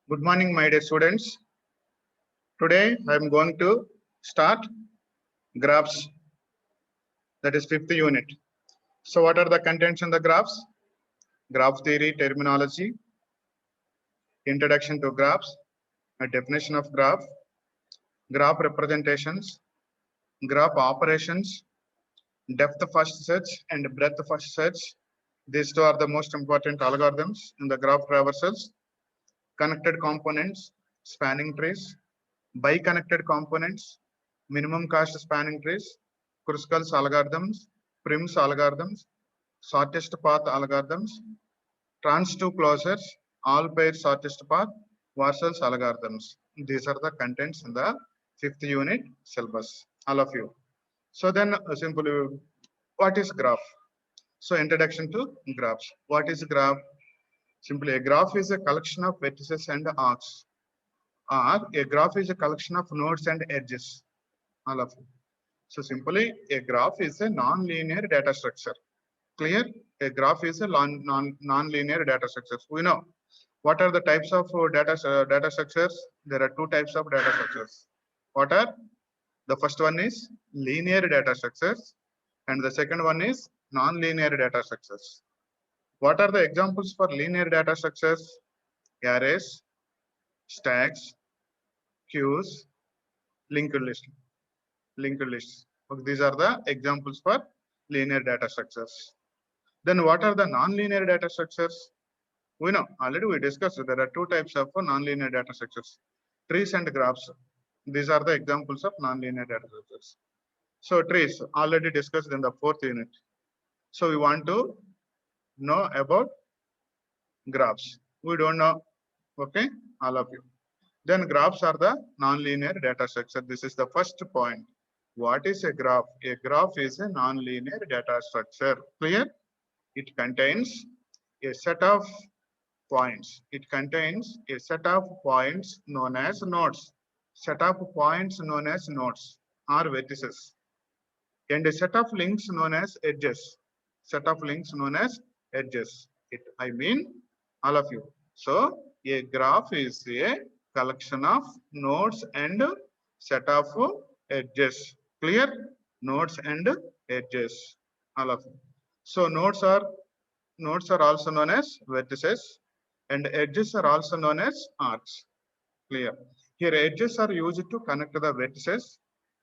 Good morning, my dear students. Today I am going to start graphs, that is fifth unit. So, what are the contents in the graphs? Graph theory, terminology, introduction to graphs, a definition of graph, graph representations, graph operations, depth first search and breadth first search. These two are the most important algorithms in the graph traversals. Connected components, spanning trees, bi-connected components, minimum cost spanning trees, Kruskal's algorithms, Prim's algorithms, shortest path algorithms, trans to closures, all pair shortest path, Warshal's algorithms. These are the contents in the fifth unit syllabus, all of you. So then simply, what is graph? So introduction to graphs. What is graph? Simply a graph is a collection of vertices and arcs. Or a graph is a collection of nodes and edges. All of you. So simply a graph is a non-linear data structure. Clear? A graph is a non-linear data structure. We know what are the types of data structures. There are two types of data structures. What are? The first one is linear data structures and the second one is non-linear data structures. What are the examples for linear data structures? Arrays, stacks, queues, linked list. Linked lists. Okay, these are the examples for linear data structures. Then what are the non-linear data structures? We know already we discussed there are two types of non-linear data structures, trees and graphs. These are the examples of non-linear data structures. So trees already discussed in the fourth unit. So we want to know about graphs. We don't know. Okay, all of you. Then graphs are the non-linear data structure. This is the first point. What is a graph? A graph is a non-linear data structure. Clear? It contains a set of points. It contains a set of points known as nodes. Set of points known as nodes or vertices. And a set of links known as edges. Set of links known as edges. I mean all of you. So a graph is a collection of nodes and set of edges. Clear? Nodes and edges. All of you. So nodes are also known as vertices and edges are also known as arcs. Clear? Here edges are used to connect the vertices.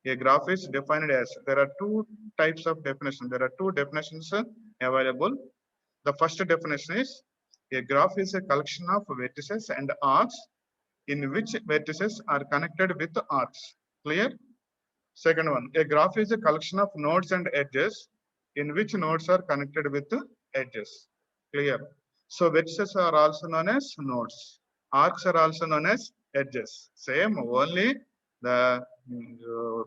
A graph is defined as, there are two types of definition. There are two definitions available. The first definition is a graph is a collection of vertices and arcs in which vertices are connected with arcs. Clear? Second one, a graph is a collection of nodes and edges in which nodes are connected with edges. Clear? So vertices are also known as nodes. Arcs are also known as edges. Same, only the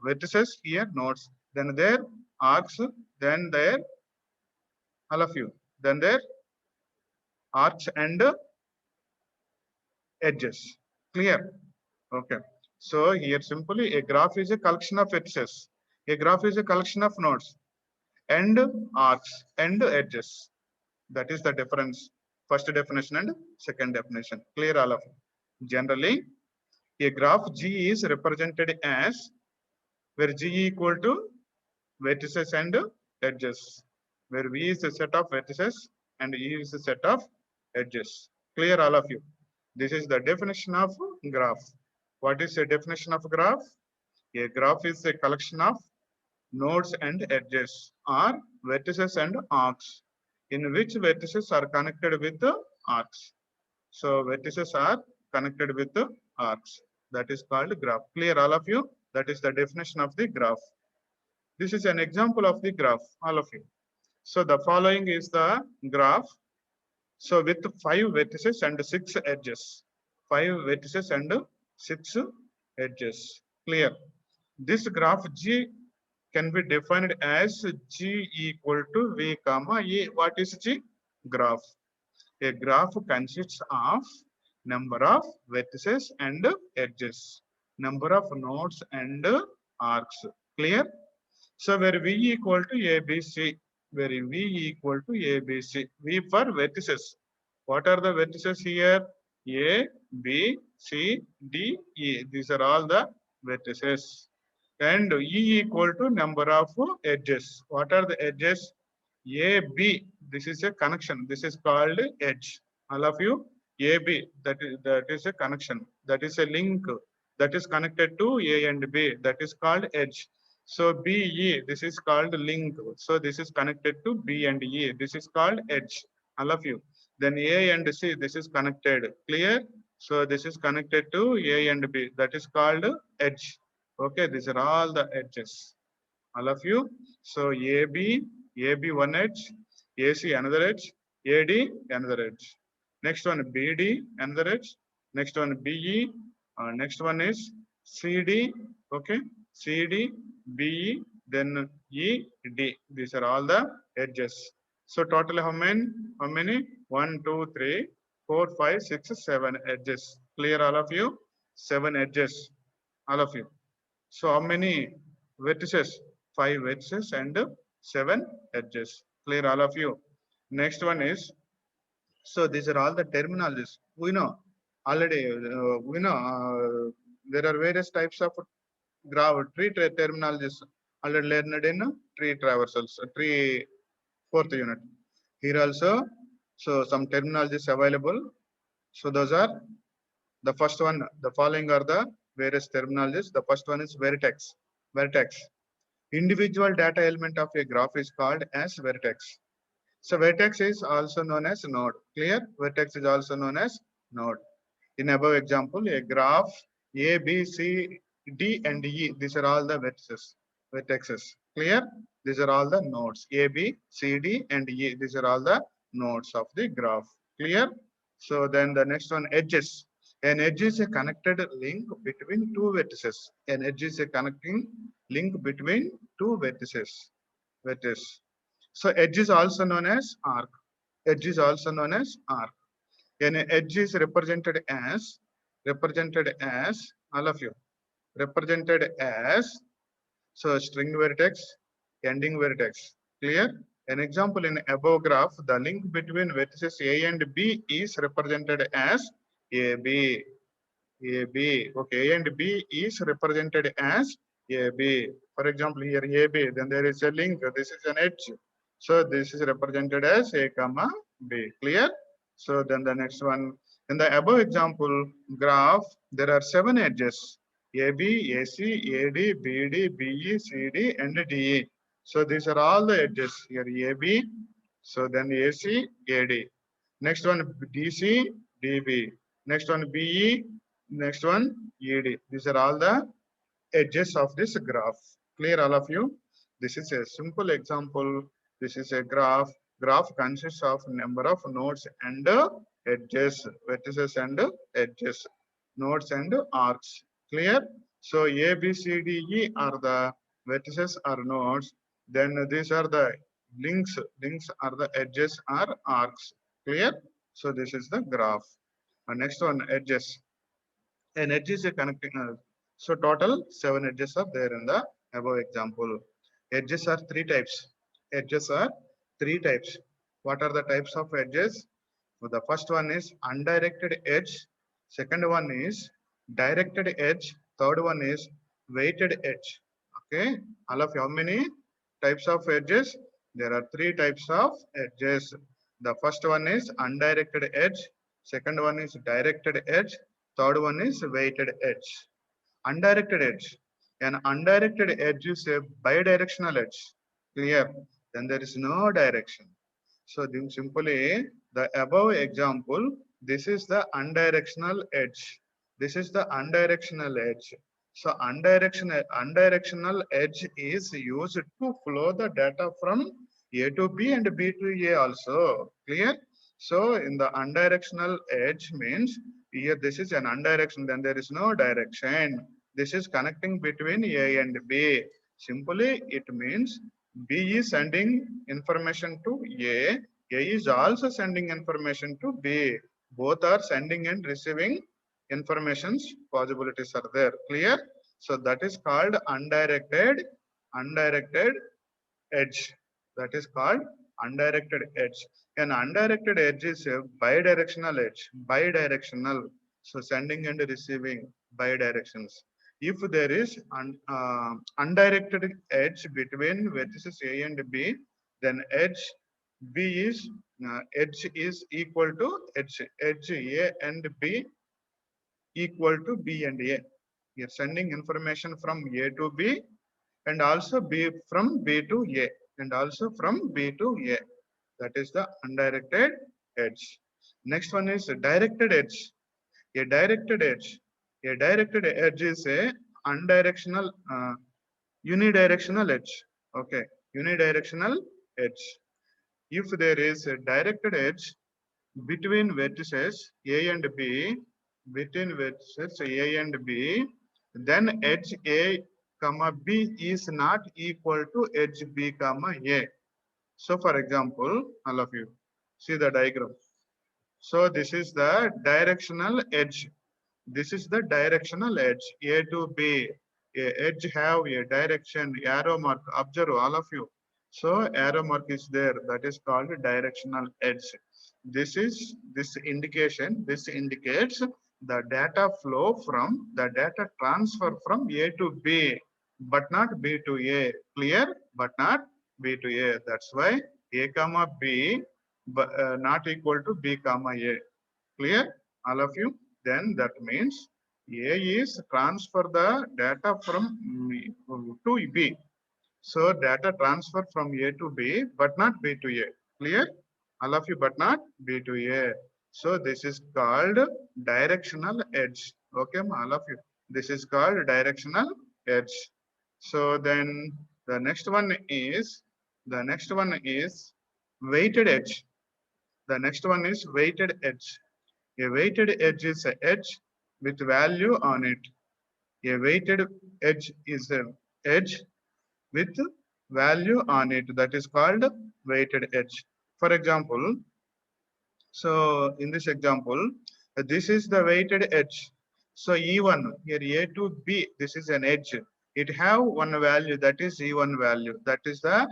vertices here nodes. Then their arcs, then their all of you. Then their arcs and edges. Clear? Okay. So here simply a graph is a collection of vertices. A graph is a collection of nodes and arcs and edges. That is the difference. First definition and second definition. Clear all of you. Generally, a graph G is represented as where G equal to vertices and edges, where V is a set of vertices and E is a set of edges. Clear all of you. This is the definition of graph. What is the definition of graph? A graph is a collection of nodes and edges or vertices and arcs in which vertices are connected with the arcs. So vertices are connected with the arcs. That is called graph. Clear all of you? That is the definition of the graph. This is an example of the graph, all of you. So the following is the graph. So with 5 vertices and 6 edges. 5 vertices and 6 edges. Clear? This graph G can be defined as G equal to V comma E. What is G? Graph. A graph consists of number of vertices and edges, number of nodes and arcs. Clear? So where V equal to ABC, where V equal to ABC, V for vertices. What are the vertices here? A, B, C, D, E. These are all the vertices. And E equal to number of edges. What are the edges? A, B. This is a connection. This is called edge. All of you, A, B. That is a connection. That is a link that is connected to A and B. That is called edge. So B, E. This is called link. So this is connected to B and E. This is called edge. All of you. Then A and C, this is connected. Clear? So this is connected to A and B. That is called edge. Okay, these are all the edges. All of you. So AB one edge, AC another edge, AD another edge. Next one BD another edge. Next one BE. Next one is CD. Okay, CD, BE, then ED. These are all the edges. So total how many? How many? 1, 2, 3, 4, 5, 6, 7 edges. Clear all of you? 7 edges. All of you. So how many vertices? 5 vertices and 7 edges. Clear all of you. Next one is, so these are all the terminologies. We know already, there are various types of tree terminologies already learned in tree traversals, tree fourth unit. Here also, so some terminologies available. So those are the first one, the following are the various terminologies. The first one is vertex. Vertex. Individual data element of a graph is called as vertex. So vertex is also known as node. Clear? Vertex is also known as node. In above example, a graph A, B, C, D, and E. These are all the vertices. Vertexes. Clear? These are all the nodes. A, B, C, D, and E. These are all the nodes of the graph. Clear? So then the next one, edges. An edge is a connected link between two vertices. An edge is a connecting link between two vertices. Vertices. So edge is also known as arc. Edge is also known as arc. An edge is represented as all of you represented as so string vertex, ending vertex. Clear? An example in above graph, the link between vertices A and B is represented as AB. AB. Okay, A and B is represented as AB. For example, here AB, then there is a link. This is an edge. So this is represented as A comma B. Clear? So then the next one. In the above example graph, there are 7 edges. AB, AC, AD, BD, BE, CD, and DE. So these are all the edges here. AB, so then AC, AD. Next one DC, DB. Next one BE, next one ED. These are all the edges of this graph. Clear all of you? This is a simple example. This is a graph. Graph consists of number of nodes and edges, vertices and edges, nodes and arcs. Clear? So A, B, C, D, E are the vertices or nodes. Then these are the links. Links are the edges or arcs. Clear? So this is the graph. Next one, edges. An edge is a connecting. So total 7 edges are there in the above example. Edges are 3 types. Edges are 3 types. What are the types of edges? So the first one is undirected edge. Second one is directed edge. Third one is weighted edge. Okay. All of you, how many types of edges? There are 3 types of edges. The first one is undirected edge. Second one is directed edge. Third one is weighted edge. Undirected edge. An undirected edge is a bidirectional edge. Clear? Then there is no direction. So then simply the above example, this is the undirectional edge. This is the undirectional edge. So undirectional edge is used to flow the data from A to B and B to A also. Clear? So in the undirectional edge means here this is an undirection, then there is no direction. This is connecting between A and B. Simply it means B is sending information to A. A is also sending information to B. Both are sending and receiving informations. Possibilities are there. Clear? So that is called undirected edge. That is called undirected edge. An undirected edge is a bidirectional edge. Bidirectional. So sending and receiving bidirections. If there is undirected edge between vertices A and B, then edge B is edge is equal to edge A and B equal to B and A. We are sending information from A to B and also B from B to A and also from B to A. That is the undirected edge. Next one is directed edge. A directed edge. A directed edge is a undirectional, unidirectional edge. Okay, unidirectional edge. If there is a directed edge between vertices A and B, between vertices A and B, then edge A comma B is not equal to edge B comma A. So for example, all of you see the diagram. So this is the directional edge. This is the directional edge A to B. A edge have a direction arrow mark. Observe all of you. So arrow mark is there. That is called directional edge. This indication. This indicates the data flow from the data transfer from A to B, but not B to A. Clear? But not B to A. That's why A comma B, but not equal to B comma A. Clear? All of you? Then that means A is transfer the data from to B. So data transfer from A to B, but not B to A. Clear? All of you, but not B to A. So this is called directional edge. Okay, all of you. This is called directional edge. So then the next one is weighted edge. The next one is weighted edge. A weighted edge is an edge with value on it. A weighted edge is an edge with value on it. That is called weighted edge. For example, so in this example, this is the weighted edge. So E1 here A to B, this is an edge. It have one value, that is E1 value. That is the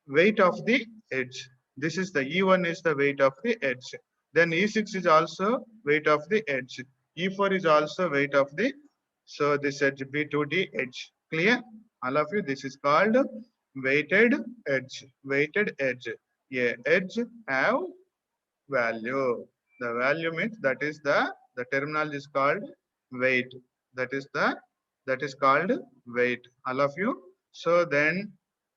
weight of the edge. This is the E1 is the weight of the edge. Then E6 is also weight of the edge. E4 is also weight of the, so this edge B2D edge. Clear? All of you, this is called weighted edge. Weighted edge. A edge have value. The value means that is the terminology is called weight. That is called weight. All of you. So then,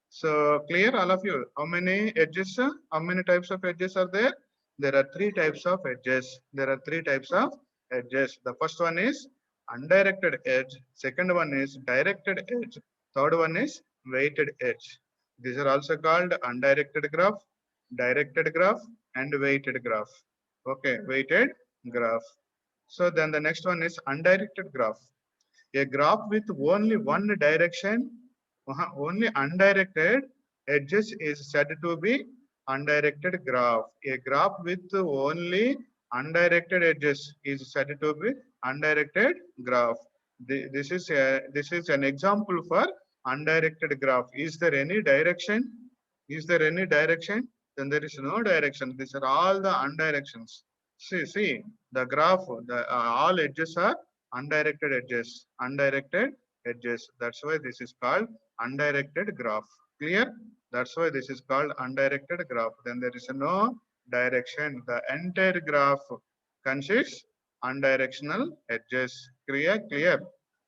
so clear all of you. How many edges? How many types of edges are there? There are three types of edges. There are three types of edges. The first one is undirected edge. Second one is directed edge. Third one is weighted edge. These are also called undirected graph, directed graph, and weighted graph. Okay, weighted graph. So then the next one is undirected graph. A graph with only one direction, only undirected edges is said to be undirected graph. A graph with only undirected edges is said to be undirected graph. This is an example for undirected graph. Is there any direction? Is there any direction? Then there is no direction. These are all the undirections. See the graph. All edges are undirected edges. Undirected edges. That's why this is called undirected graph. Clear? That's why this is called undirected graph. Then there is no direction. The entire graph consists undirectional edges. Clear?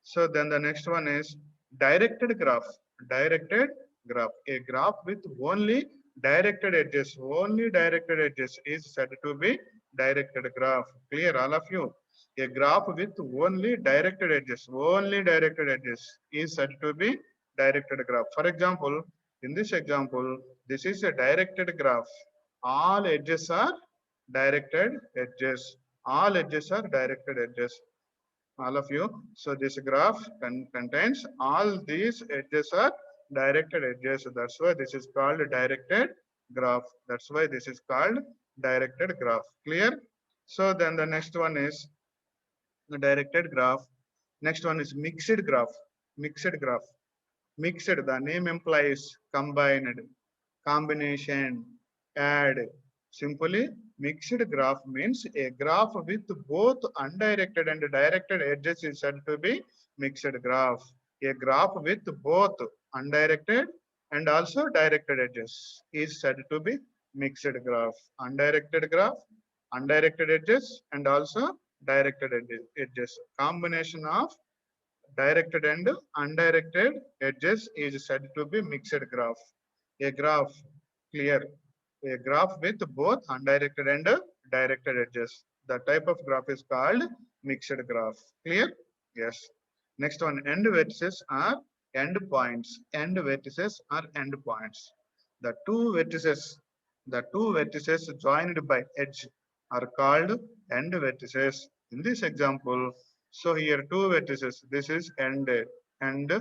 So then the next one is directed graph. Directed graph. A graph with only directed edges. Only directed edges is said to be directed graph. Clear, all of you? A graph with only directed edges. Only directed edges is said to be directed graph. For example, in this example, this is a directed graph. All edges are directed edges. All edges are directed edges. All of you. So this graph contains all these edges are directed edges. That's why this is called directed graph. That's why this is called directed graph. Clear? So then the next one is the directed graph. Next one is mixed graph. Mixed graph. Mixed, the name implies combined, combination, add. Simply, mixed graph means a graph with both undirected and directed edges is said to be mixed graph. A graph with both undirected and also directed edges is said to be mixed graph. Undirected graph, undirected edges, and also directed edges. Combination of directed and undirected edges is said to be mixed graph. A graph, clear. A graph with both undirected and directed edges. The type of graph is called mixed graph. Clear? Yes. Next one, end vertices are end points. End vertices are end points. The two vertices joined by edge are called end vertices. In this example, so here two vertices. This is end and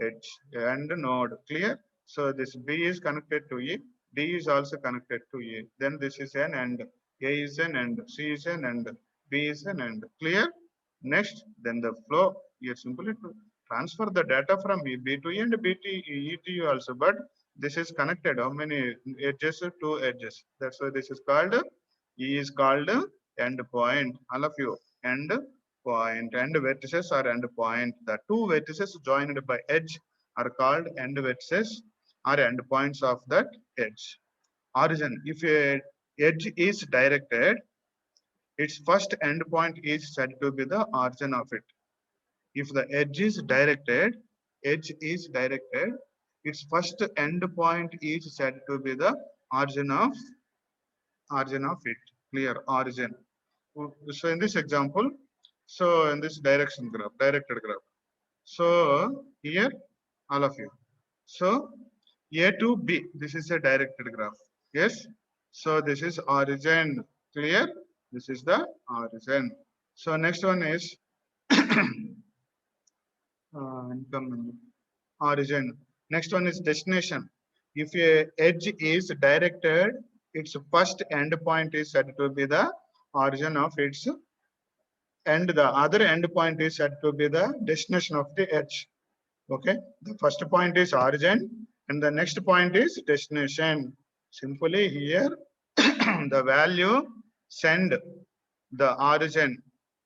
edge and node. Clear? So this B is connected to E. D is also connected to E. Then this is an end. A is an end. C is an end. B is an end. Clear? Next, then the flow. You simply to transfer the data from B to E and B to E to U also. But this is connected. How many edges? Two edges. That's why this is called E is called end point. All of you. End point. End vertices are end point. The two vertices joined by edge are called end vertices or endpoints of that edge. Origin. If a edge is directed, its first endpoint is said to be the origin of it. If the edge is directed, its first endpoint is said to be the origin of it. Clear? Origin. So in this example, so in this direction graph, directed graph. So here, all of you. So A to B, this is a directed graph. Yes. So this is origin. Clear? This is the origin. So next one is incoming origin. Next one is destination. If a edge is directed, its first endpoint is said to be the origin of its, and the other endpoint is said to be the destination of the edge. Okay, the first point is origin and the next point is destination. Simply here, the value send the origin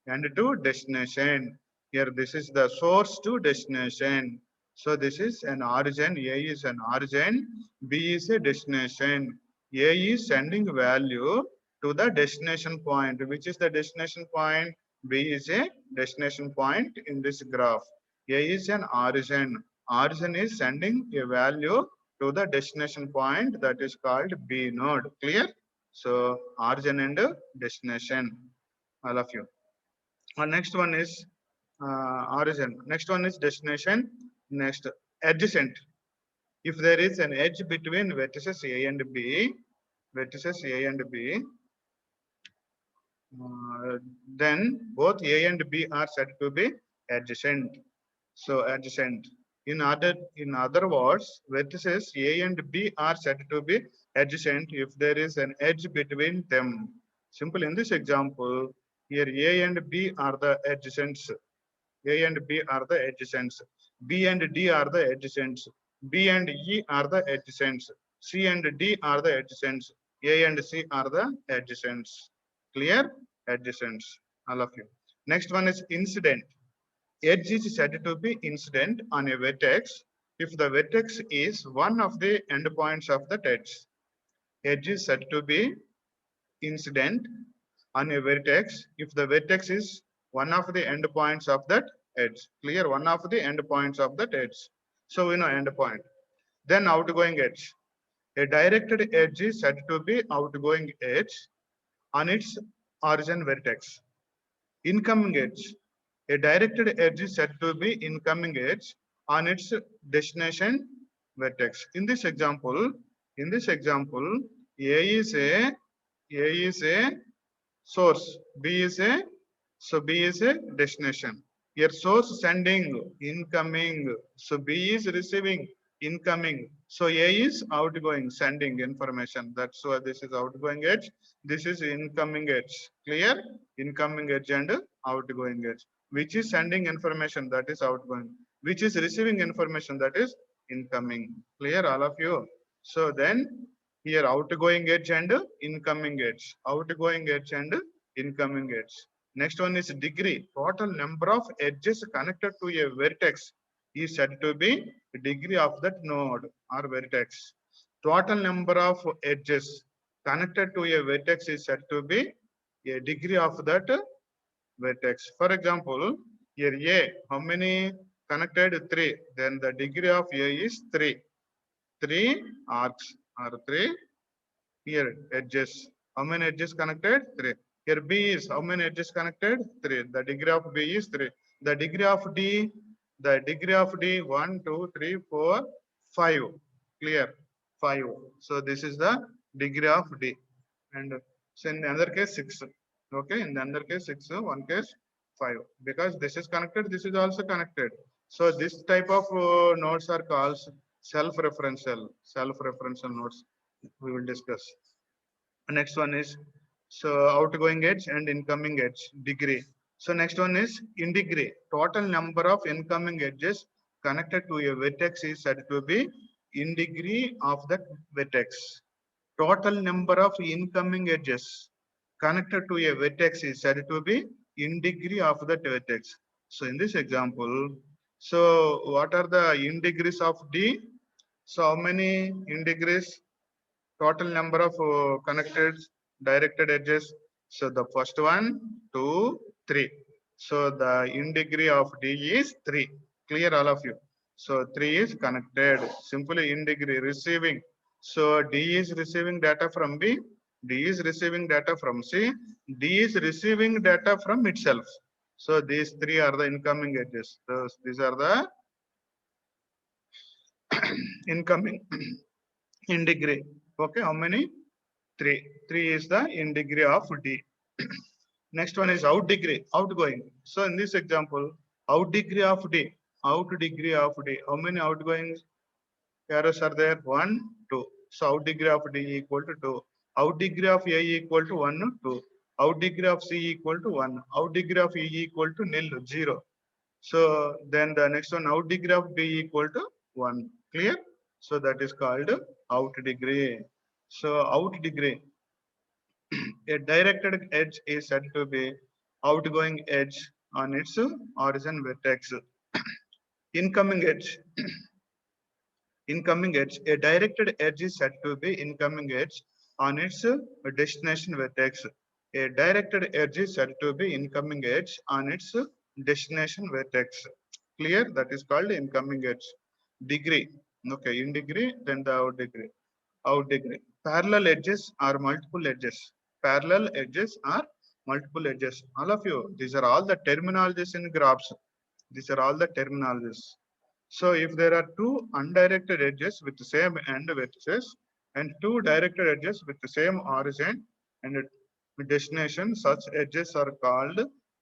and to destination. Here, this is the source to destination. So this is an origin. A is an origin. B is a destination. A is sending value to the destination point. Which is the destination point? B is a destination point in this graph. A is an origin. Origin is sending a value to the destination point that is called B node. Clear? So origin and destination, all of you. Next one is origin. Next one is destination. Next, adjacent. If there is an edge between vertices A and B, then both A and B are said to be adjacent. So adjacent. In other words, vertices A and B are said to be adjacent if there is an edge between them. Simple in this example, here A and B are the adjacents. A and B are the adjacents. B and D are the adjacents. B and E are the adjacents. C and D are the adjacents. A and C are the adjacents. Clear? Adjacents. All of you. Next one is incident. Edge is said to be incident on a vertex if the vertex is one of the endpoints of the edge. Edge is said to be incident on a vertex if the vertex is one of the endpoints of that edge. Clear? One of the endpoints of that edge. So we know endpoint. Then outgoing edge. A directed edge is said to be outgoing edge on its origin vertex. Incoming edge. A directed edge is said to be incoming edge on its destination vertex. In this example, A is a source, B is a destination. Here source sending incoming, so B is receiving incoming. So A is outgoing, sending information. That's why this is outgoing edge. This is incoming edge. Clear? Incoming edge and outgoing edge. Which is sending information, that is outgoing. Which is receiving information, that is incoming. Clear, all of you? So then Here outgoing edge and incoming edge. Outgoing edge and incoming edge. Next one is degree. Total number of edges connected to a vertex is said to be degree of that node or vertex. Total number of edges connected to a vertex is said to be a degree of that vertex. For example, here A, how many connected? 3. Then the degree of A is 3. 3 arcs or 3 here edges. How many edges connected? 3. Here B is how many edges connected? 3. The degree of B is 3. The degree of D, 1, 2, 3, 4, 5. Clear? 5. So this is the degree of D. And so in the other case 6. Okay, in the other case 6, one case 5. Because this is connected, this is also connected. So this type of nodes are called self-referential nodes. We will discuss. Next one is so outgoing edge and incoming edge degree. So next one is in degree. Total number of incoming edges connected to a vertex is said to be in degree of that vertex. Total number of incoming edges connected to a vertex is said to be in degree of that vertex. So in this example, so what are the in degrees of D? So how many in degrees? Total number of connected directed edges. So the first one, 2, 3. So the in degree of D is 3. Clear all of you. So 3 is connected. Simply in degree receiving. So D is receiving data from B. D is receiving data from C. D is receiving data from itself. So these 3 are the incoming edges. So these are the incoming in degree. Okay, how many? 3. 3 is the in degree of D. Next one is out degree, outgoing. So in this example, out degree of D, out degree of D. How many outgoing arrows are there? 1, 2. So out degree of D equal to 2. Out degree of A equal to 1, 2. Out degree of C equal to 1. Out degree of E equal to nil, 0. So then the next one, out degree of B equal to 1. Clear? So that is called out degree. So out degree. A directed edge is said to be outgoing edge on its origin vertex. Incoming edge. Incoming edge. A directed edge is said to be incoming edge on its destination vertex. A directed edge is said to be incoming edge on its destination vertex. Clear? That is called incoming edge. Degree. Okay, in degree, then the out degree. Out degree. Parallel edges are multiple edges. Parallel edges are multiple edges. All of you, these are all the terminologies in graphs. These are all the terminologies. So if there are two undirected edges with the same end vertices and two directed edges with the same origin and destination, such edges are called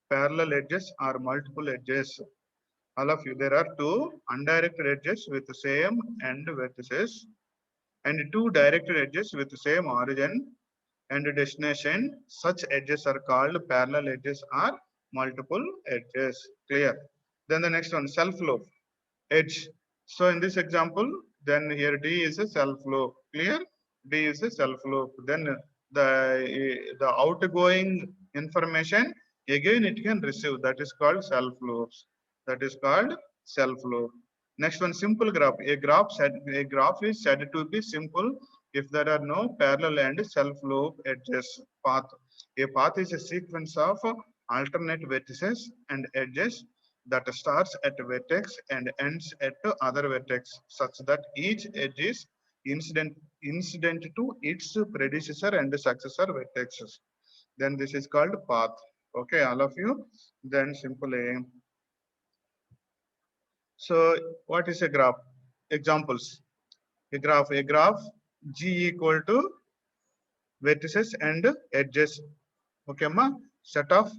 parallel edges or multiple edges. All of you, there are two undirected edges with the same end vertices and two directed edges with the same origin and destination. Such edges are called parallel edges or multiple edges. Clear? Then the next one, self-loop edge. So in this example, then here D is a self-loop. Clear? D is a self-loop. Then the outgoing information again it can receive. That is called self-loops. That is called self-loop. Next one, simple graph. A graph is said to be simple if there are no parallel and self-loop edges. Path. A path is a sequence of alternate vertices and edges that starts at vertex and ends at other vertex, such that each edge is incident to its predecessor and successor vertexes. Then this is called path. Okay, all of you. Then simply. So what is a graph? Examples. A graph G equal to vertices and edges. Okay, ma? Set of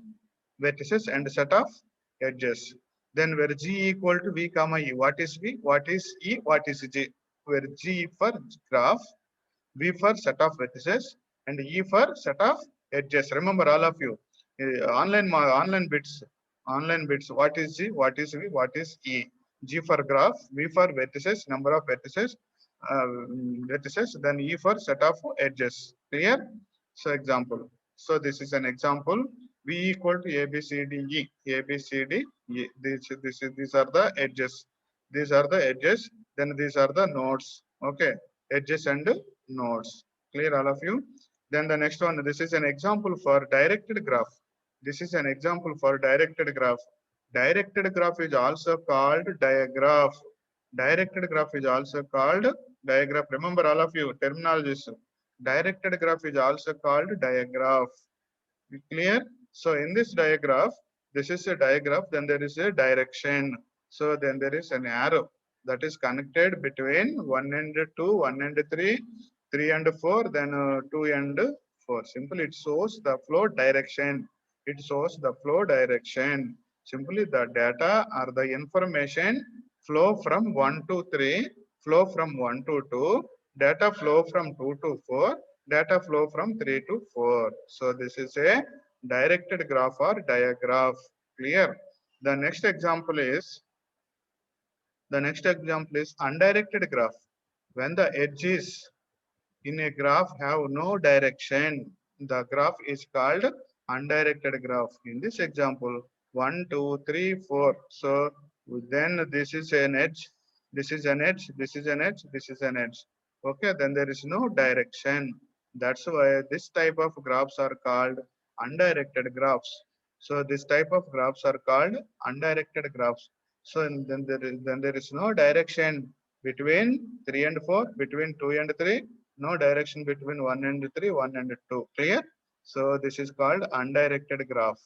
vertices and set of edges. Then where G equal to V comma E. What is V? What is E? What is G? Where G for graph, V for set of vertices, and E for set of edges. Remember all of you. Online bits. Online bits. What is G? What is V? What is E? G for graph, V for vertices, number of vertices, vertices, then E for set of edges. Clear? So example. So this is an example. V equal to A, B, C, D, E. A, B, C, D, E. These are the edges. These are the edges. Then these are the nodes. Okay. Edges and nodes. Clear, all of you? Then the next one. This is an example for directed graph. This is an example for directed graph. Directed graph is also called diagraph. Directed graph is also called diagraph. Remember all of you terminologies. Directed graph is also called diagraph. Clear? So in this diagraph, this is a diagraph, then there is a direction. So then there is an arrow that is connected between 1 and 2, 1 and 3, 3 and 4, then 2 and 4. Simply it shows the flow direction. It shows the flow direction. Simply the data or the information flow from 1 to 3, flow from 1 to 2, data flow from 2 to 4, data flow from 3 to 4. So this is a directed graph or diagraph. Clear? The next example is undirected graph. When the edges in a graph have no direction, the graph is called undirected graph. In this example, 1, 2, 3, 4. So then this is an edge, this is an edge, this is an edge, this is an edge. Okay, then there is no direction. That's why this type of graphs are called undirected graphs. So this type of graphs are called undirected graphs. So then there is no direction between 3 and 4, between 2 and 3, no direction between 1 and 3, 1 and 2. Clear? So this is called undirected graph.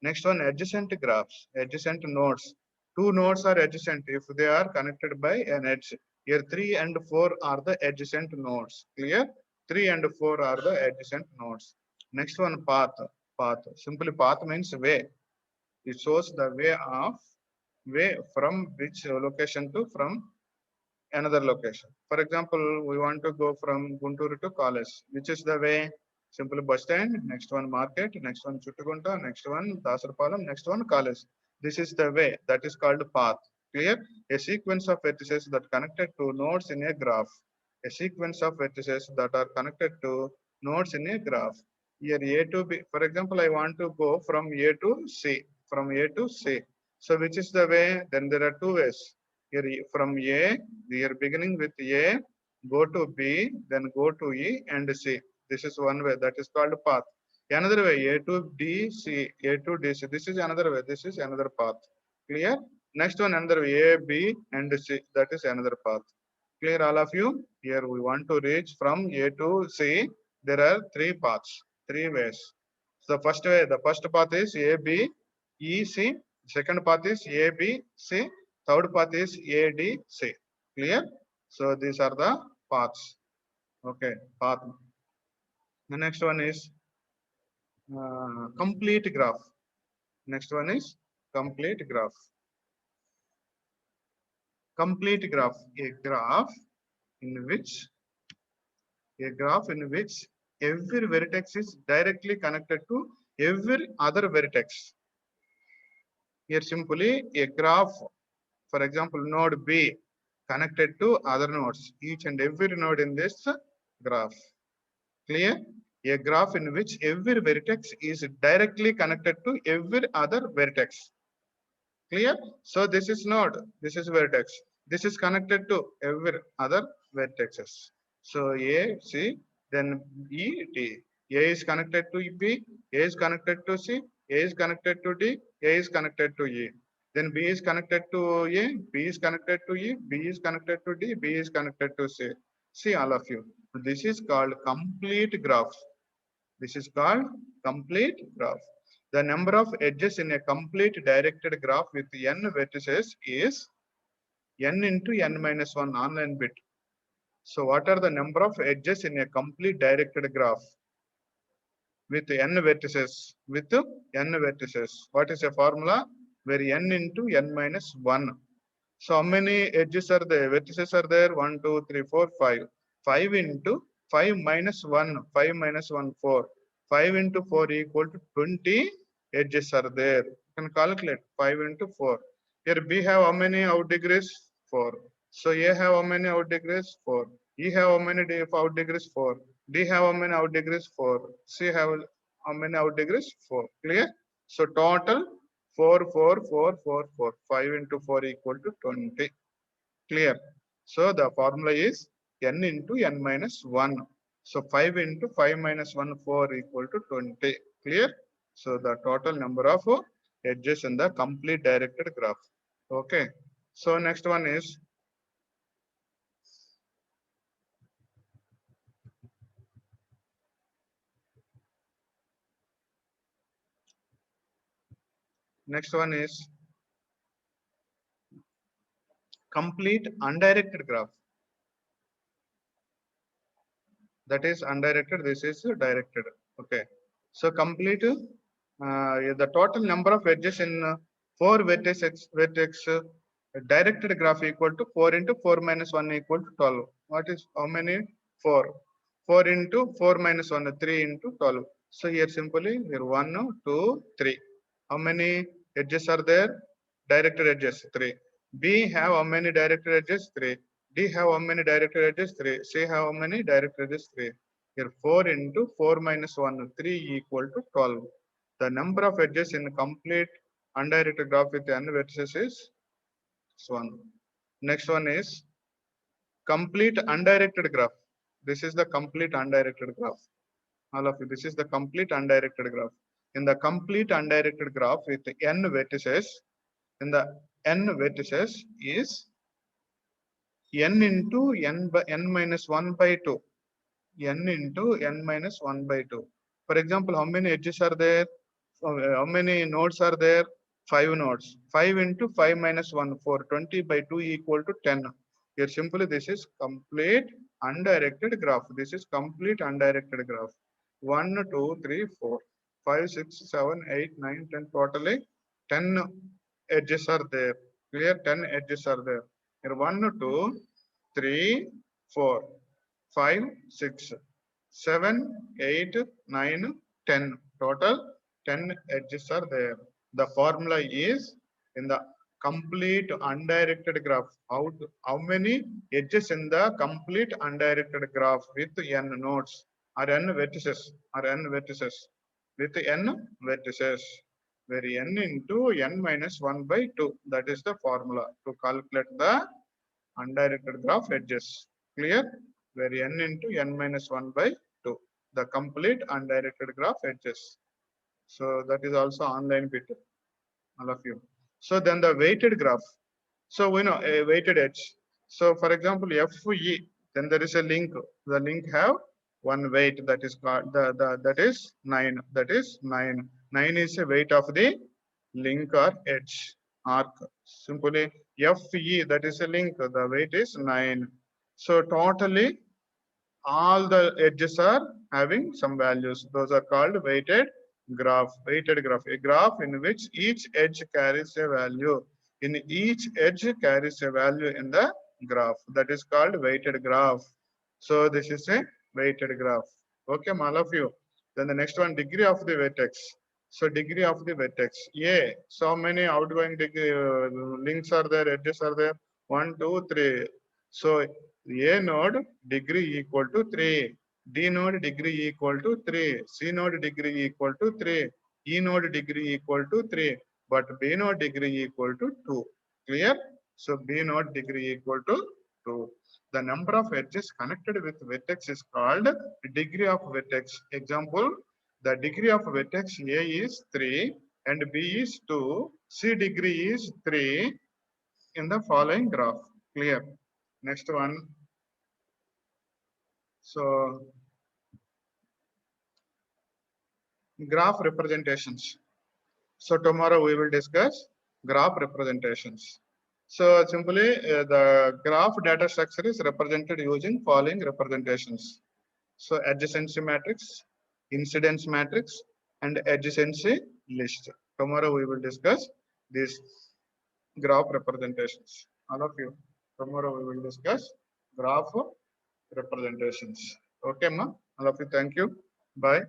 Next one, adjacent graphs, adjacent nodes. Two nodes are adjacent if they are connected by an edge. Here 3 and 4 are the adjacent nodes. Clear? 3 and 4 are the adjacent nodes. Next one, path. Path. Simply path means way. It shows the way from which location to from another location. For example, we want to go from Guntur to college. Which is the way? Simple bus stand, next one market, next one Chuttugunta, next one Dasarpalam, next one college. This is the way, that is called path. Clear? A sequence of vertices that connected to nodes in a graph. A sequence of vertices that are connected to nodes in a graph. Here A to B, for example, I want to go from A to C, from A to C. So which is the way? Then there are two ways. Here from A, we are beginning with A, go to B, then go to E and C. This is one way, that is called path. Another way, A to D, C, A to D, C. This is another way, this is another path. Clear? Next one, another way, A, B and C. That is another path. Clear all of you? Here we want to reach from A to C. There are three paths, three ways. So the first way, the first path is A, B, E, C. Second path is A, B, C. Third path is A, D, C. Clear? So these are the paths. Okay, path. The next one is complete graph. Next one is complete graph. Complete graph. A graph in which every vertex is directly connected to every other vertex. Here simply a graph, for example, node B connected to other nodes, each and every node in this graph. Clear? A graph in which every vertex is directly connected to every other vertex. Clear? So this is node, this is vertex. This is connected to every other vertexes. So A, C, then E, D. A is connected to B, A is connected to C, A is connected to D, A is connected to E. Then B is connected to A, B is connected to E, B is connected to D, B is connected to C. See all of you. This is called complete graph. This is called complete graph. The number of edges in a complete directed graph with n vertices is n into n minus 1 online bit. So what are the number of edges in a complete directed graph with n vertices? With n vertices. What is a formula? Where n into n minus 1. So how many edges are there? Vertices are there? 1, 2, 3, 4, 5. 5 into 5 minus 1. 5 minus 1, 4. 5 into 4 equal to 20 edges are there. You can calculate 5 into 4. Here B have how many out degrees? 4. So A have how many out degrees? 4. E have how many out degrees? 4. D have how many out degrees? 4. C have how many out degrees? 4. Clear? So total 4, 4, 4, 4, 4. 5 into 4 equal to 20. Clear? So the formula is n into n minus 1. So 5 into 5 minus 1, 4 equal to 20. Clear? So the total number of edges in the complete directed graph. Okay. So next one is complete undirected graph. That is undirected. This is directed. Okay. So complete the total number of edges in 4 vertex directed graph equal to 4 into 4 minus 1 equal to 12. What is how many? 4. 4 into 4 minus 1, 3 into 12. So here simply here 1, 2, 3. How many edges are there? Directed edges 3. B have how many directed edges? 3. D have how many directed edges? 3. C have how many directed edges? 3. Here 4 into 4 minus 1, 3 equal to 12. The number of edges in complete undirected graph with n vertices is 1. Next one is complete undirected graph. This is the complete undirected graph. All of you, this is the complete undirected graph. In the complete undirected graph with n vertices, in the n vertices is n into n minus 1 by 2. N into n minus 1 by 2. For example, how many edges are there? How many nodes are there? 5 nodes. 5 into 5 minus 1, 4. 20 by 2 equal to 10. Here simply this is complete undirected graph. This is complete undirected graph. 1, 2, 3, 4, 5, 6, 7, 8, 9, 10. Totally 10 edges are there. Clear? 10 edges are there. Here 1, 2, 3, 4, 5, 6, 7, 8, 9, 10. Total 10 edges are there. The formula is in the complete undirected graph. How many edges in the complete undirected graph with n nodes or n vertices with n vertices where n into n minus 1 by 2. That is the formula to calculate the undirected graph edges. Clear? Where n into n minus 1 by 2. The complete undirected graph edges. So that is also online bit, all of you. So then the weighted graph. So we know a weighted edge. So for example, FE, then there is a link. The link have one weight that is called that is 9. That is 9. 9 is a weight of the link or edge arc. Simply FE, that is a link. The weight is 9. So totally all the edges are having some values. Those are called weighted graph. Weighted graph, a graph in which each edge carries a value. In each edge carries a value in the graph. That is called weighted graph. So this is a weighted graph. Okay, all of you. Then the next one, degree of the vertex. So degree of the vertex. A. So many outgoing degree, links are there, edges are there. 1, 2, 3. So A node degree equal to 3. D node degree equal to 3. C node degree equal to 3. E node degree equal to 3. But B node degree equal to 2. Clear? So B node degree equal to 2. The number of edges connected with vertex is called degree of vertex. Example, the degree of vertex A is 3 and B is 2. C degree is 3 in the following graph. Clear? Next one. So graph representations. So tomorrow we will discuss graph representations. So simply the graph data structure is represented using following representations. So adjacency matrix, incidence matrix, and adjacency list. Tomorrow we will discuss these graph representations. All of you. Tomorrow we will discuss graph representations. Okay, ma. All of you. Thank you. Bye.